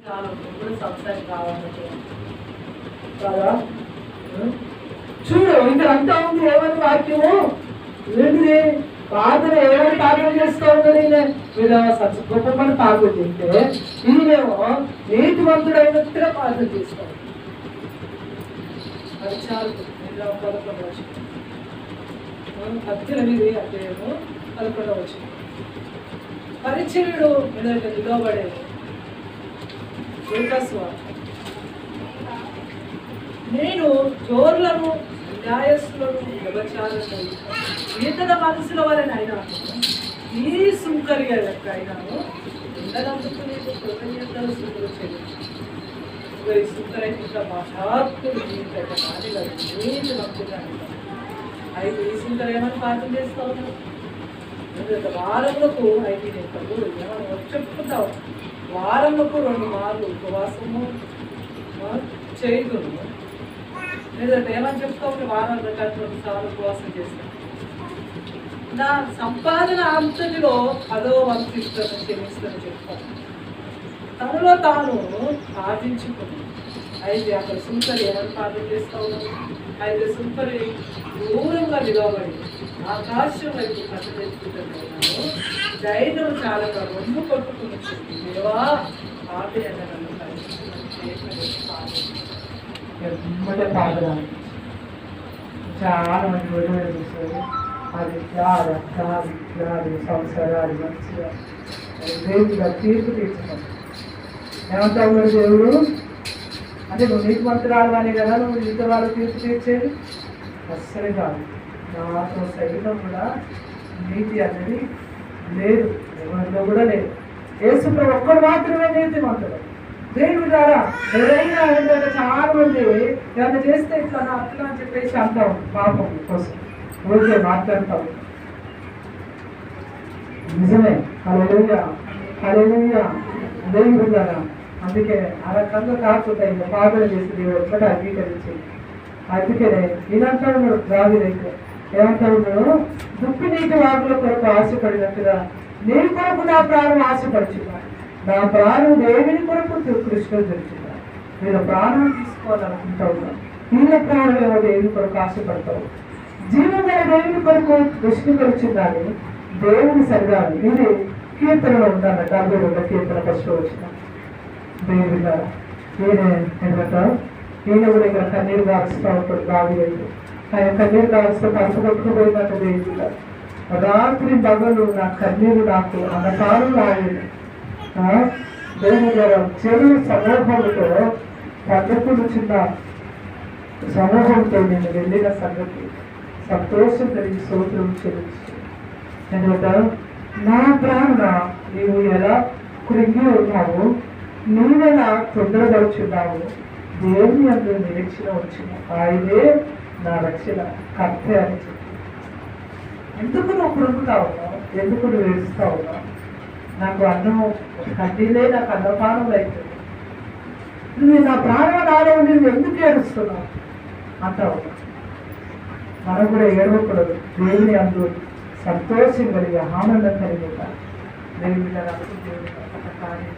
చాలా సంవత్సరాలు కావాలి కదా. చూడు ఇంకా అంతా ఉంది. ఏమని వాక్యము ఏంటిది? పాత్ర ఏమని పాత్ర చేస్తూ ఉన్నది? వీళ్ళు గొప్పమని పాత్ర తింటే ఈయనేమో నీతివంతుడైనట్టుగా పాత్ర చేస్తాం. అది చాలు. 11 అధ్యాయము 11 పరిచయుడు నిలబడేది. నేను చోర్లను, న్యాయస్తులను, వ్యభిచారులను, ఇతర మనుషుల వారిని అయినాను, ఈ సుంకరి యొక్క అయినాను ఉండనందుకు నీకు కృతజ్ఞతలు సుఖలు చెల్లించు. ఈ సుంకరి ఇంకా మహాత్ముడు నీటి భక్తులు అయితే ఈ సుంకరి ఏమైనా పాఠం చేస్తా ఉన్నావు? వారములకు అయితే నేను ఏమైనా చెప్పుకుంటావు. వారములకు 2 మార్లు ఉపవాసము చేయదును. లేదంటే ఏమని చెప్తావు? వారాలు 2 సార్లు ఉపవాసం చేస్తాను. నా సంపాదన అంతటిలో 10వ వంతు ఇస్తాను, క్షమిస్తాను చెప్తాను. తనలో తాను సాధించుకుని అయితే అక్కడ సుంకరి ఏమని పాఠం చేస్తావు? అయితే సుంకరి దూరంగా నిలబడి ఆకాశం వైపు కట్టెత్తుకుంటున్నాను. ధైర్యం చాలా రొమ్ము కొట్టుకుని దేవా పాపి అంటే నన్ను పాదరాలు చాలా మంది విడుదల చూస్తారు. అది సంవత్సరాలు మంచిగా దేవుడిగా తీర్పు తీర్చుకోండి. ఏమంటా ఉన్నాడు దేవుడు? అంటే నువ్వు నీకు మంత్రాలు కానీ కదా నువ్వు నీతో వాళ్ళు తీర్పు తీర్చేది? అస్సలు కాదు. నాతో సైతం కూడా నీతి అనేది లేదు, ఎవరిలో కూడా లేదు. యేసుప్రభు ఒక్కడు మాత్రమే నీతి మంతుడు. దేవుడి ద్వారా ఎవరైనా ఏంటంటే చాలా మంది ఏమైనా చేస్తే ఇట్లా అట్లా అని చెప్పేసి అంటాం పాపం కోసం ఊరికే మాట్లాడతాం. నిజమే. హల్లెలూయా హల్లెలూయా. దేవుడి ద్వారా అందుకే ఆ రకంగా కాకుండా ఇంకా పాపన చేసి దేవుడు ఒక్కట అంగీకరించి అందుకనే ఇదంతా ఉన్నాడు. దావీదు ఏమంటా ఉన్నాడు? దుప్పి నీటి వాకుల కొరకు ఆశపడినట్టుగా నీ కొరకు నా ప్రాణం ఆశపడుచున్నా, నా ప్రాణం దేవుని కొరకు కృష్ణుడు తెలుసున్నా. వీళ్ళ ప్రాణం తీసుకోవాలనుకుంటా ఉన్నా. వీళ్ళ ప్రాణం ఏమో దేవుని కొరకు ఆశపడతావు. జీవం గల దేవుని కొరకు కృష్ణుడు తెలుసున్నాని దేవుని సరిగాని. ఇది కీర్తనలో ఉందన్న 72వ కీర్తన 1వ వచనం. దేవుడి ద్వారా ఈయన కూడా ఇక్కడ కన్నీరు కారుస్తూ ఉంటాడు. దావీదు ఆయన కన్నీరు కారుస్తూ కడుపు కొట్టుకుపోయినట్టు దేవుడి ద్వారా రాత్రి పగలు నా కన్నీరు నాకు అన్నకాలం రాలేదు. దేవుని ద్వారా చెడు సమూహంతో పద్ధతులు చిన్న సమూహంతో నేను వెళ్ళిన సంగతి సంతోషం కలిగి స్తోత్రం చెల్లించు. ఎందుకంటే నా ప్రాణ నీవు ఎలా కృంగి ఉన్నావు, నీవెలా తొందరపరుచున్నావు. దేవుని అందరూ నిరీక్షణ వచ్చిన ఆయనే నా రక్షణ కర్త అని చెప్పి ఎందుకు నువ్వు కృంగుతా ఉన్నావు? ఎందుకు నువ్వు ఏడుస్తా ఉన్నావు? నాకు అన్నం కడ్డీలే, నాకు అన్నపానం అవుతుంది. నువ్వు నా ప్రాణం నాలో నువ్వు ఎందుకు ఏడుస్తున్నావు అంటావు. మనం కూడా ఏడవకూడదు. దేవుని అందరూ సంతోషం కలిగి ఆనందం కలిగి దేవుని దేవుని కార్యం